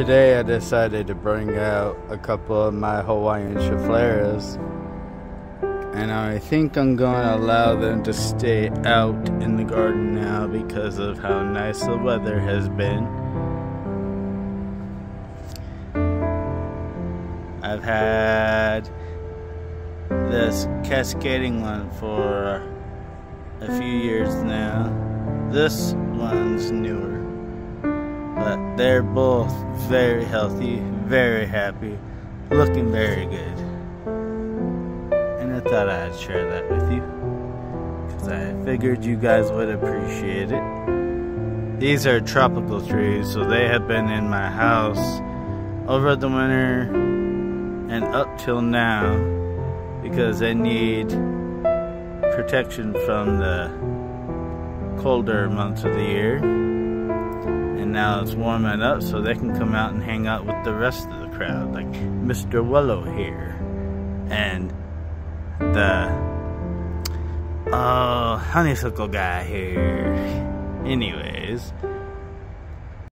Today I decided to bring out a couple of my Hawaiian Scheffleras, and I think I'm going to allow them to stay out in the garden now because of how nice the weather has been. I've had this cascading one for a few years now. This one's newer. But they're both very healthy, very happy, looking very good. And I thought I'd share that with you, because I figured you guys would appreciate it. These are tropical trees, so they have been in my house over the winter and up till now, because they need protection from the colder months of the year. And now it's warming up, so they can come out and hang out with the rest of the crowd, like Mr. Willow here and the honeysuckle guy here. Anyways,